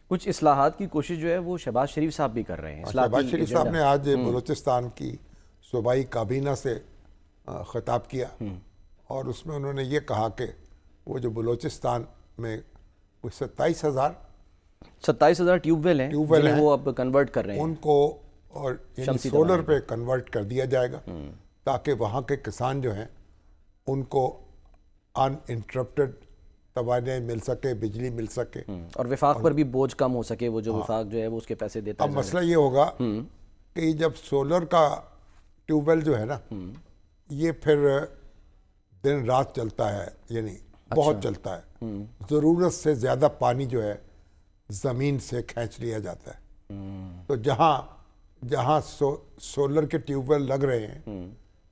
کچھ اصلاحات کی کوشش جو ہے وہ شہباز شریف صاحب بھی کر رہے ہیں. شہباز شریف صاحب نے آج بلوچستان کی صوبائی کابینہ سے خطاب کیا اور اس میں انہوں نے یہ کہا کہ وہ جو بلوچستان میں 27,000 ٹیوب ویل ہیں جنہیں وہ اب کنورٹ کر رہے ہیں, ان کو اور سولر پہ کنورٹ کر دیا جائے گا تاکہ وہاں کے کسان جو ہیں ان کو ان انٹرپٹڈ توانائی مل سکے, بجلی مل سکے, اور وفاق پر بھی بوجھ کم ہو سکے. وہ جو وفاق جو ہے وہ اس کے پیسے دیتا ہے. اب مسئلہ یہ ہوگا کہ جب سولر کا ٹیوب ویل جو ہے نا یہ پھر دن رات چلتا ہے, یعنی بہت چلتا ہے, ضرورت سے زیادہ پانی جو ہے زمین سے کھینچ لیا جاتا ہے. تو جہاں سولر کے ٹیوب ویل لگ رہے ہیں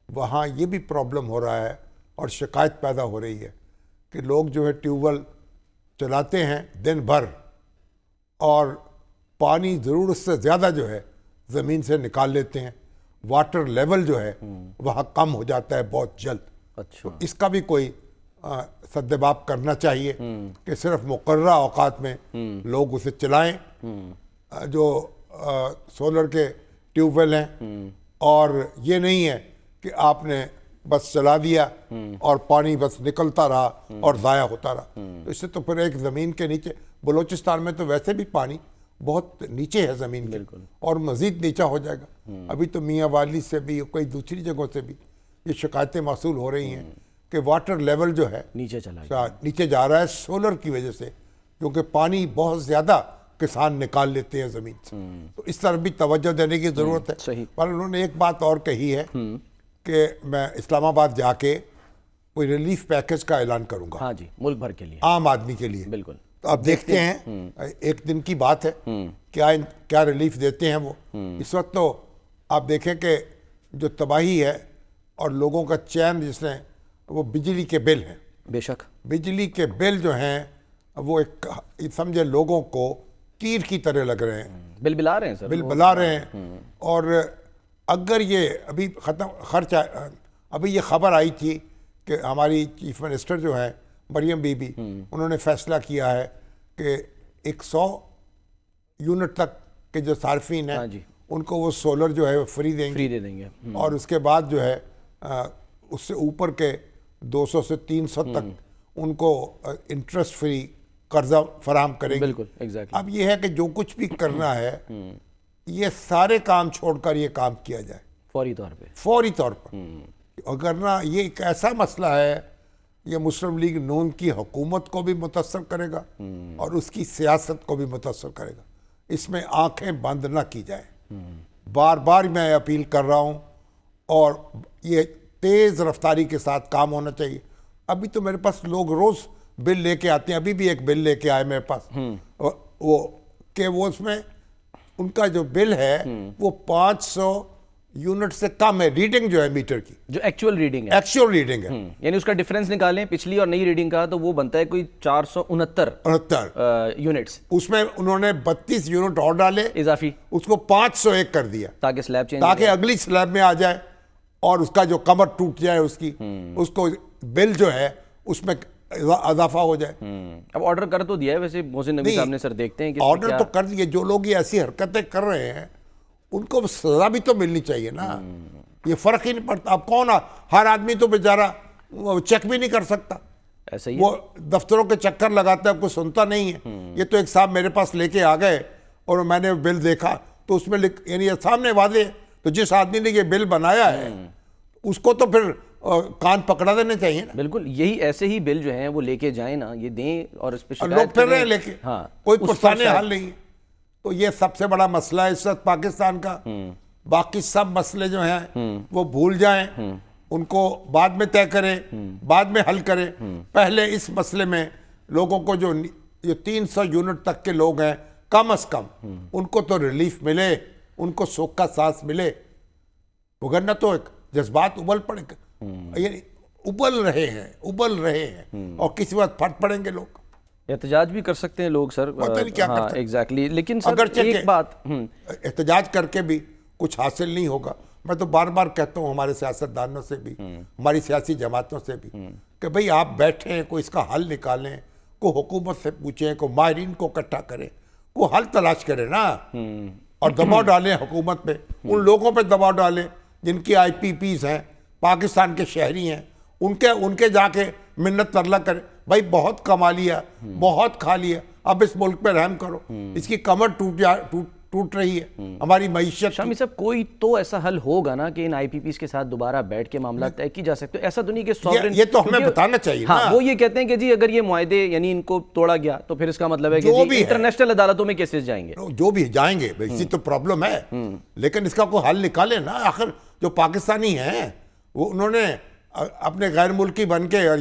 وہاں یہ بھی پرابلم ہو رہا ہے اور شکایت پیدا ہو رہی ہے کہ لوگ جو ہے ٹیوب ویل چلاتے ہیں دن بھر اور پانی ضرورت سے زیادہ جو ہے زمین سے نکال لیتے ہیں. واٹر لیول جو ہے وہاں کم ہو جاتا ہے بہت جلد. تو اس کا بھی کوئی سدباب کرنا چاہیے کہ صرف مقررہ اوقات میں لوگ اسے چلائیں جو سولر کے ٹیوب ویل ہیں, اور یہ نہیں ہے کہ آپ نے بس چلا دیا اور پانی بس نکلتا رہا اور ضائع ہوتا رہا. تو اس سے تو پھر ایک زمین کے نیچے, بلوچستان میں تو ویسے بھی پانی بہت نیچے ہے زمین کے اور مزید نیچا ہو جائے گا. ابھی تو میاں والی سے بھی کوئی دوسری جگہوں سے بھی یہ شکایتیں موصول ہو رہی ہیں کہ واٹر لیول جو ہے نیچے جا رہا ہے سولر کی وجہ سے, کیونکہ پانی بہت زیادہ کسان نکال لیتے ہیں زمین سے. تو اس طرف بھی توجہ دینے کی ضرورت ہے. پر انہوں نے ایک بات اور کہی ہے کہ میں اسلام آباد جا کے کوئی ریلیف پیکج کا اعلان کروں گا. ہاں جی, ملک بھر کے لیے, عام آدمی کے لیے. بالکل. تو اب دیکھتے ہیں, ایک دن کی بات ہے, کیا ریلیف دیتے ہیں وہ. اس وقت تو آپ دیکھیں کہ جو تباہی ہے اور لوگوں کا چین جس نے, وہ بجلی کے بل ہیں. بے شک بجلی کے بل جو ہیں وہ ایک سمجھے لوگوں کو تیر کی طرح لگ رہے ہیں. بل بلا رہے ہیں سر, بل بلا رہے ہیں. اور اگر یہ ابھی خرچ, ابھی یہ خبر آئی تھی کہ ہماری چیف منسٹر جو ہیں مریم بی بی, انہوں نے فیصلہ کیا ہے کہ 100 یونٹ تک کے جو صارفین ہیں ان کو وہ سولر جو ہے فری دیں گے, اور اس کے بعد جو ہے اس سے اوپر کے 200 سے 300 تک ان کو انٹرسٹ فری قرضہ فراہم کریں گے. بالکل. اب یہ ہے کہ جو کچھ بھی کرنا ہے یہ سارے کام چھوڑ کر یہ کام کیا جائے فوری طور پر. اگرنہ یہ ایک ایسا مسئلہ ہے, یہ مسلم لیگ نون کی حکومت کو بھی متاثر کرے گا اور اس کی سیاست کو بھی متاثر کرے گا. اس میں آنکھیں بند نہ کی جائیں. بار بار میں اپیل کر رہا ہوں, اور یہ تیز رفتاری کے ساتھ کام ہونا چاہیے. ابھی تو میرے پاس لوگ روز بل لے کے آتے ہیں, ابھی بھی ایک بل لے کے آئے میرے پاس, وہ اس میں ان کا جو بل ہے وہ 500 یونٹ سے کم ہے, ریڈنگ جو ہے میٹر کی, جو ایکچوئل ریڈنگ ہے. یعنی اس کا ڈیفرنس نکالیں پچھلی اور نئی ریڈنگ کا, تو وہ بنتا ہے کوئی 469 یونٹس. اس میں انہوں نے 32 یونٹ اور ڈالے اضافی, اس کو 501 کر دیا تاکہ سلیب چینج, تاکہ اگلی سلیب میں آ جائے اور اس کا جو کمر ٹوٹ جائے اس کی, اس کو بل جو ہے اس میں اضافہ ہو جائے. اب آرڈر کر تو دیا ہے ویسے محسن نقوی صاحب نے, سر دیکھتے ہیں کہ آرڈر تو کر دیے. جو لوگ یہ ایسی حرکتیں کر رہے ہیں ان کو سزا بھی تو ملنی چاہیے نا. یہ فرق ہی نہیں پڑتا. اب کون, ہر آدمی تو بیچارہ چیک بھی نہیں کر سکتا, ایسا ہی وہ دفتروں کے چکر لگاتا ہے, کوئی سنتا نہیں ہے. یہ تو ایک صاحب میرے پاس لے کے آ گئے اور میں نے بل دیکھا تو اس میں یعنی سامنے واضح ہے, تو جس آدمی نے یہ بل بنایا ہے اس کو تو پھر کان پکڑا دینے چاہیے نا. بالکل, یہی ایسے ہی بل جو ہیں وہ لے کے جائیں نا, یہ دیں اور اس پہ لوگ پھر رہے لے کے, کوئی پرسانے حل نہیں. تو یہ سب سے بڑا مسئلہ ہے اس وقت پاکستان کا. باقی سب مسئلے جو ہیں وہ بھول جائیں, ان کو بعد میں طے کریں, بعد میں حل کریں. پہلے اس مسئلے میں لوگوں کو جو 300 یونٹ تک کے لوگ ہیں کم از کم ان کو تو ریلیف ملے, ان کو سوکھ کا سانس ملے. وگرنہ تو ایک جذبات ابل پڑے, یعنی ابل رہے ہیں اور کسی وقت پھٹ پڑیں گے لوگ. احتجاج بھی کر سکتے ہیں لوگ سر, پتہ نہیں کیا کرتے ہیں. ایگزیکٹلی. لیکن سر ایک بات, احتجاج کر کے بھی کچھ حاصل نہیں ہوگا. میں تو بار بار کہتا ہوں ہمارے سیاستدانوں سے بھی, ہماری سیاسی جماعتوں سے بھی, کہ بھئی آپ بیٹھیں, کوئی اس کا حل نکالیں, کوئی حکومت سے پوچھیں, کوئی ماہرین کو اکٹھا کریں, کو حل تلاش کرے نا اور دباؤ ڈالیں حکومت پہ, ان لوگوں پہ دباؤ ڈالیں جن کی آئی پی پیز ہیں, پاکستان کے شہری ہیں, ان کے جا کے منت ترلہ کرے. بھائی بہت کما لیا, بہت کھا لیا, اب اس ملک پہ رحم کرو. اس کی کمر ٹوٹ رہی ہے ہماری معیشت. شامی صاحب کوئی تو ایسا حل ہوگا نا کہ ان آئی پی پیز کے ساتھ دوبارہ بیٹھ کے معاملات طے کی جا سکتے. ایسا تو نہیں کہ سوورن, یہ تو ہمیں بتانا چاہیے نا. ہاں وہ یہ کہتے ہیں کہ جی اگر یہ معاہدے یعنی ان کو توڑا گیا تو پھر اس کا مطلب ہے کہ انٹرنیشنل عدالتوں میں کیسز جائیں گے. جو بھی جائیں گے, اسی تو پرابلم ہے. لیکن اس کا کوئی حل نکالے نا. آخر جو پاکستانی ہیں وہ انہوں نے اپنے غیر ملکی بن کے اور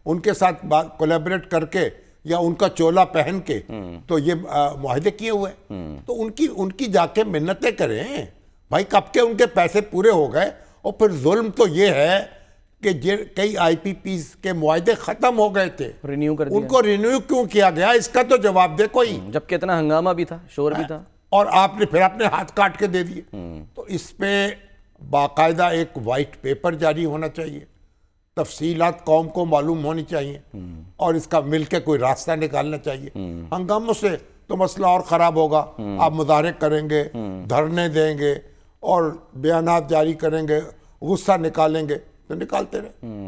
ان کے ساتھ کولیبریٹ کر کے یا ان کا چولا پہن کے تو یہ معاہدے کیے ہوئے. تو ان کی جا کے منتیں کریں بھائی. کب کے ان کے پیسے پورے ہو گئے. اور پھر ظلم تو یہ ہے کہ کئی آئی پی پیز کے معاہدے ختم ہو گئے تھے, رینیو کر دیا, ان کو رینیو کیوں کیا گیا, اس کا تو جواب دے کوئی. جبکہ اتنا ہنگامہ بھی تھا, شور بھی تھا, اور آپ نے پھر اپنے ہاتھ کاٹ کے دے دیے. تو اس پہ باقاعدہ ایک وائٹ پیپر جاری ہونا چاہیے, تفصیلات قوم کو معلوم ہونی چاہیے, اور اس کا مل کے کوئی راستہ نکالنا چاہیے. ہنگاموں سے تو مسئلہ اور خراب ہوگا. آپ مظاہرے کریں گے, دھرنے دیں گے اور بیانات جاری کریں گے, غصہ نکالیں گے تو نکالتے رہے.